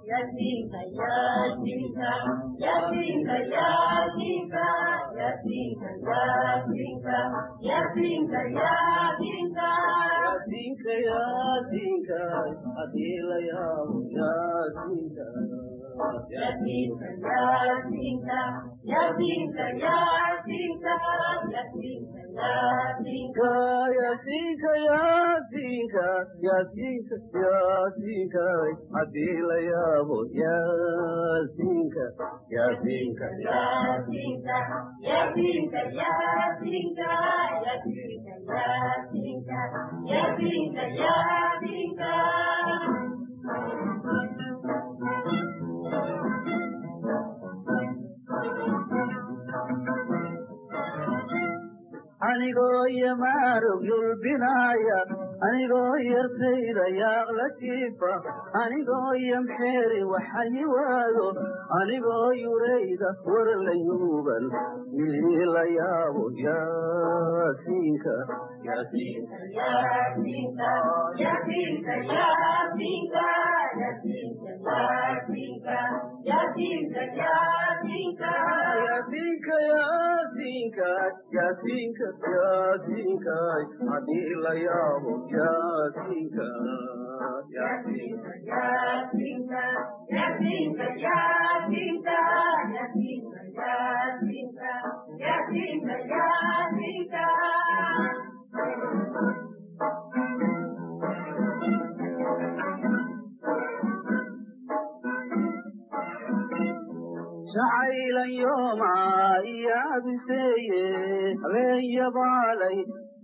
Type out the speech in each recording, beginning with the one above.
Yasinka, Yasinka, Yasinka, Yasinka, Yasinka, Yasinka, Yasinka, Yasinka, Yasinka, Yasinka, Adila Yasinka. Yasinka, Yasinka, Yasinka, Yasinka, Yasinka, Yasinka, Yasinka, Yasinka, Yasinka, Yasinka, Adila Yasinka, Yasinka, Yasinka, Yasinka, Yasinka, Yasinka, Yasinka, Yasinka, Anigoo yamarug yulbinaya, anigoo yartayda yaaqla jiifa, anigoo yamxeeri waxayi waayo, anigoo yurayda war la yuuban, milii la yaabo Yasinka, Yasinka, Yasinka, Yasinka, Yasinka, Yasinka, Yasinka, Yasinka, Yasinka, Yasinka, Yasinka, Yasinka, Yasinka, Adila Yabo, Yasinka, Yasinka, Yasinka, Yasinka, Yasinka, Yasinka, Yasinka, Yasinka, Shailan yoma iyabiseye, haben yabalay,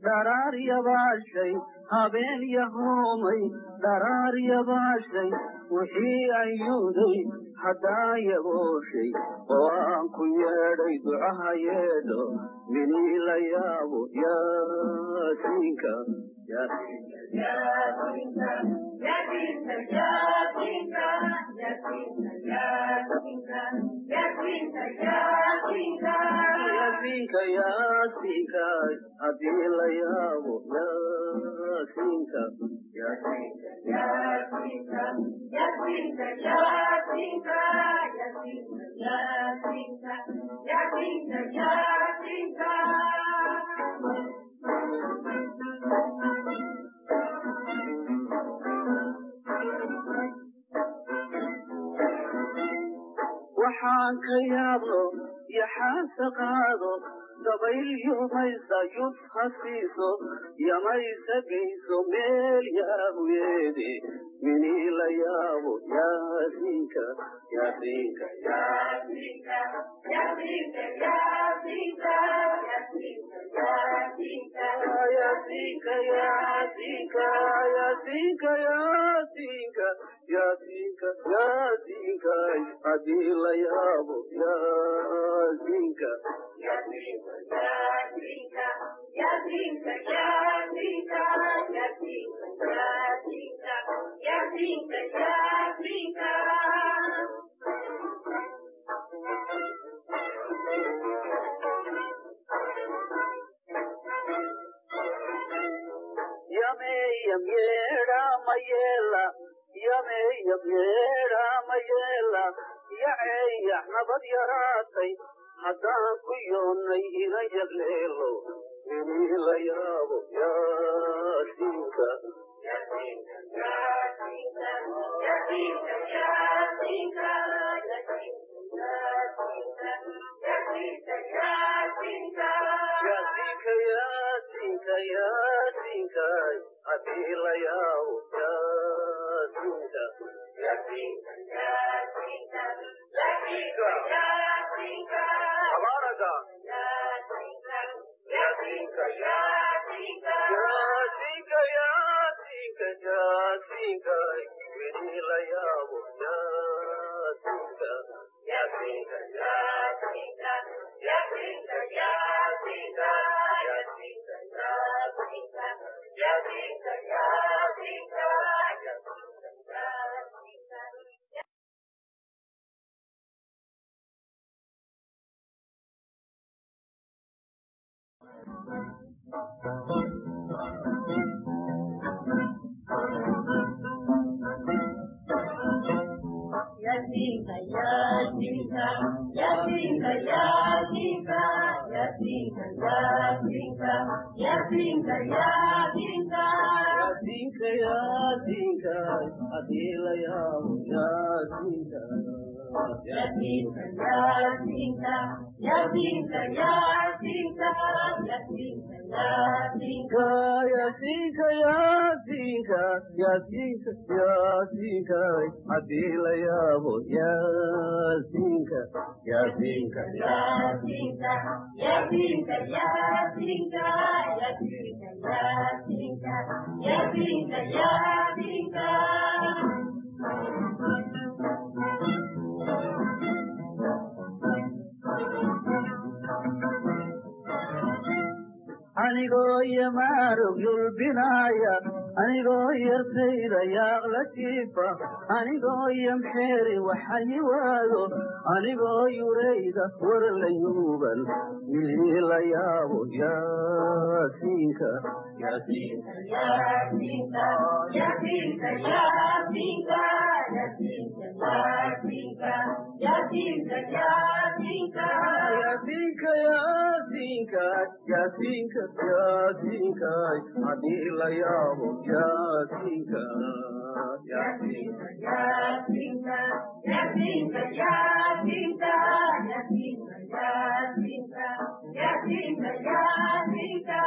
darar yabashay, haben yahomay, darar yabashay, wixii ayuday, hadaa yaboshay, oo aan ku yeedhay ducaha yeedho, minii la yaabo Yasinka, Yasinka, Yasinka, Yasinka, Yasinka, Yasinka, Yasinka, Yasinka, Yasinka, Yasinka, Yasinka, Adila Yabo, Yasinka, Yasinka, Yasinka, Yasinka, Yasinka, Yasinka, Yasinka, Yasinka, waxaan ka yaabno yaxaasa qaado dabayl yumaysa yud hasiiso yamaysa geyso meel yaahuyeede minii la yaabo Yasinka, Yasinka, Yasinka, Yasinka, Yasinka, Yasinka, Yasinka, Yasinka, Yasinka, Yasinka, Yasinka, Yasinka, Adila Yabo, Yasinka, Yasinka, Yasinka, Yasinka, Yasinka, Yasinka, Yasinka, Yasinka, Yam yeda mayela, yame yam yeda mayela, ya nabad yaratay, haddaan ku yoonnay ina yagleelo, minii la yaabo Yasinka, Yasinka, Yasinka, Yasinka, Yasinka, Yasinka, Yasinka, Yasinka, Yasinka, Yasinka, Adila Yabo, Yasinka, Yasinka, Yasinka, Yasinka, Yasinka, Amaraka, Yasinka, Yasinka, Yasinka, Yasinka, Yasinka, Yasinka, minii la yaabo Yasinka, Yasinka, Yasinka, Yasinka, Yasinka, Yasinka, Yasinka, Yasinka, Yasinka, Yasinka, Yasinka, Yasinka, Yasinka, Yasinka, Yasinka, Yasinka, Yasinka, Yasinka, Yasinka, Yasinka, Adila Yasinka. Yasinka, Yasinka, Yasinka, Yasinka, Yasinka, Yasinka, Yasinka, Yasinka, Yasinka, Yasinka, Adila Yasinka, Yasinka, Yasinka, Yasinka, Yasinka, Yasinka, Yasinka, Yasinka, Anigo yamaru yulbinaya, anigo yartayda yaqla shifa, anigo yamheri wahayiwado, anigo yurayda warla yuban, milila yabo Yasinka, Yasinka, Yasinka, Yasinka, Yasinka, Yasinka, Yasinka, Yasinka, Yasinka, Yasinka, Yasinka, Yasinka, Adila Yabo Yasinka, Yasinka, Yasinka, Yasinka, Yasinka, Yasinka, Yasinka, Yasinka, Yasinka.